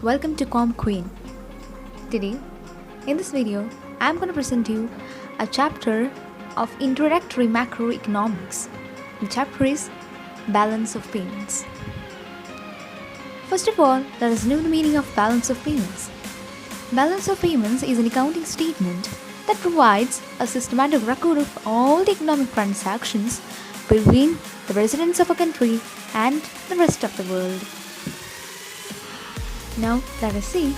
Welcome to Com Queen. Today, in this video, I am going to present you a chapter of Introductory Macroeconomics. The chapter is Balance of Payments. First of all, let us know the meaning of balance of payments. Balance of payments is an accounting statement that provides a systematic record of all the economic transactions between the residents of a country and the rest of the world. Now, let us see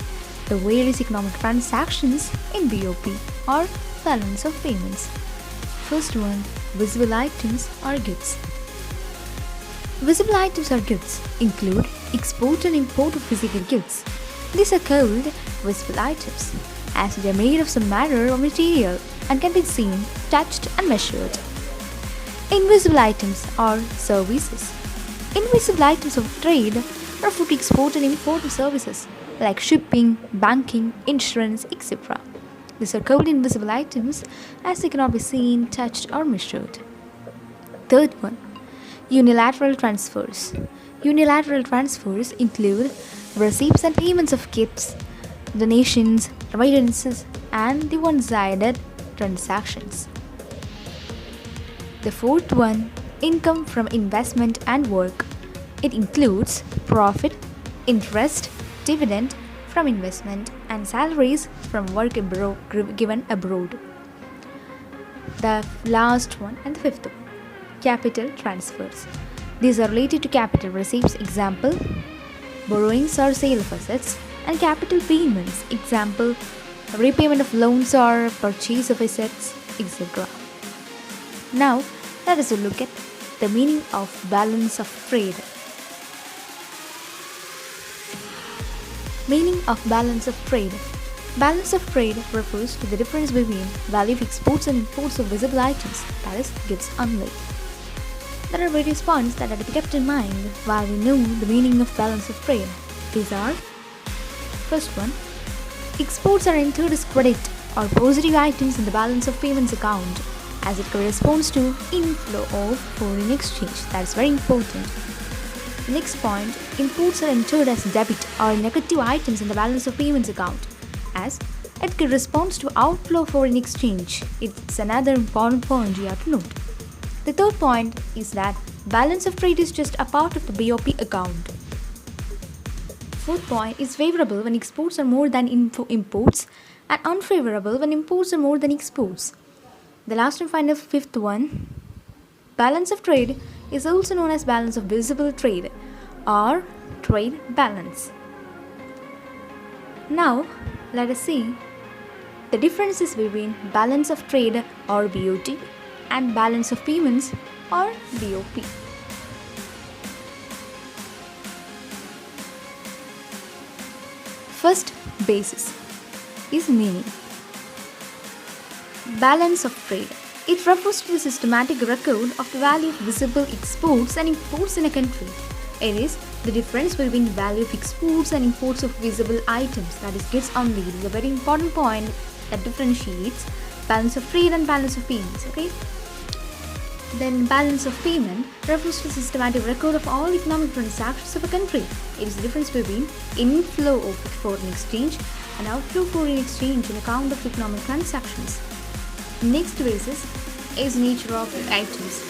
the various economic transactions in BOP or balance of payments. First one, visible items or goods. Visible items or goods include export and import of physical goods. These are called visible items as they are made of some matter or material and can be seen, touched and measured. Invisible items are services. Invisible items of trade refer to export and import of services like shipping, banking, insurance, etc. These are called invisible items as they cannot be seen, touched or measured. Third one, unilateral transfers. Unilateral transfers include receipts and payments of gifts, donations, remittances, and the one-sided transactions. The fourth one, income from investment and work. It includes profit, interest, dividend from investment, and salaries from work given abroad. The last one and the fifth one, capital transfers. These are related to capital receipts, example, borrowings or sale of assets, and capital payments, example, repayment of loans or purchase of assets, etc. Now, let us look at the meaning of balance of trade. Meaning of balance of trade. Balance of trade refers to the difference between value of exports and imports of visible items, that is, goods only. There are various points that are to be kept in mind while we know the meaning of balance of trade. These are: first one, exports are entered as credit or positive items in the balance of payments account as it corresponds to inflow of foreign exchange. That is very important. The next point, imports are entered as debit or negative items in the balance of payments account as it corresponds to outflow of foreign exchange. It's another important point you have to note. The third point is that balance of trade is just a part of the BOP account. Fourth point is favorable when exports are more than imports and unfavorable when imports are more than exports. The last and final fifth one, balance of trade is also known as balance of visible trade or trade balance. Now, let us see the differences between balance of trade or BOT and balance of payments or BOP. First basis is meaning. Balance of trade. It refers to the systematic record of the value of visible exports and imports in a country. It is the difference between the value of exports and imports of visible items, that is goods only. This is a very important point that differentiates balance of trade and balance of payments. Okay. Then balance of payment refers to the systematic record of all economic transactions of a country. It is the difference between inflow of foreign exchange and outflow of foreign exchange in account of economic transactions. Next basis is nature of items.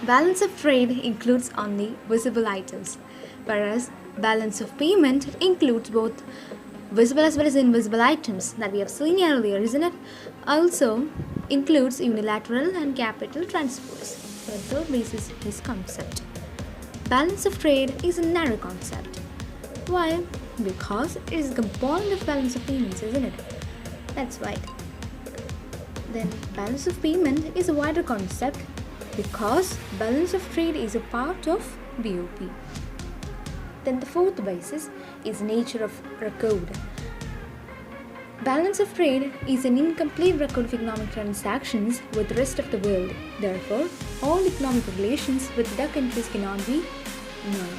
Balance of trade includes only visible items, whereas balance of payment includes both visible as well as invisible items that we have seen earlier, isn't it? Also includes unilateral and capital transfers. The third basis is concept. Balance of trade is a narrow concept. Why? Because it is a component of balance of payments, isn't it? That's right. Then balance of payment is a wider concept because balance of trade is a part of BOP. Then the fourth basis is nature of record. Balance of trade is an incomplete record of economic transactions with the rest of the world. Therefore, all economic relations with other countries cannot be known.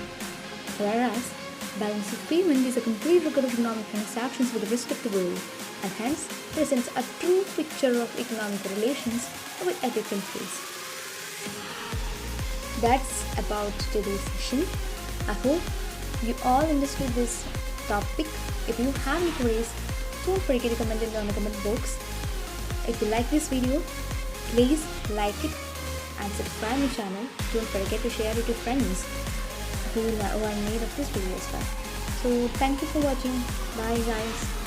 Whereas, balance of payment is a complete record of economic transactions with the rest of the world, and hence presents a true picture of economic relations with other countries. That's about today's session. I hope you all understood this topic. If you have any queries, don't forget to comment it down in the comment box. If you like this video, please like it and subscribe my channel. Don't forget to share it to friends who are in need of this video as well. So thank you for watching. Bye guys.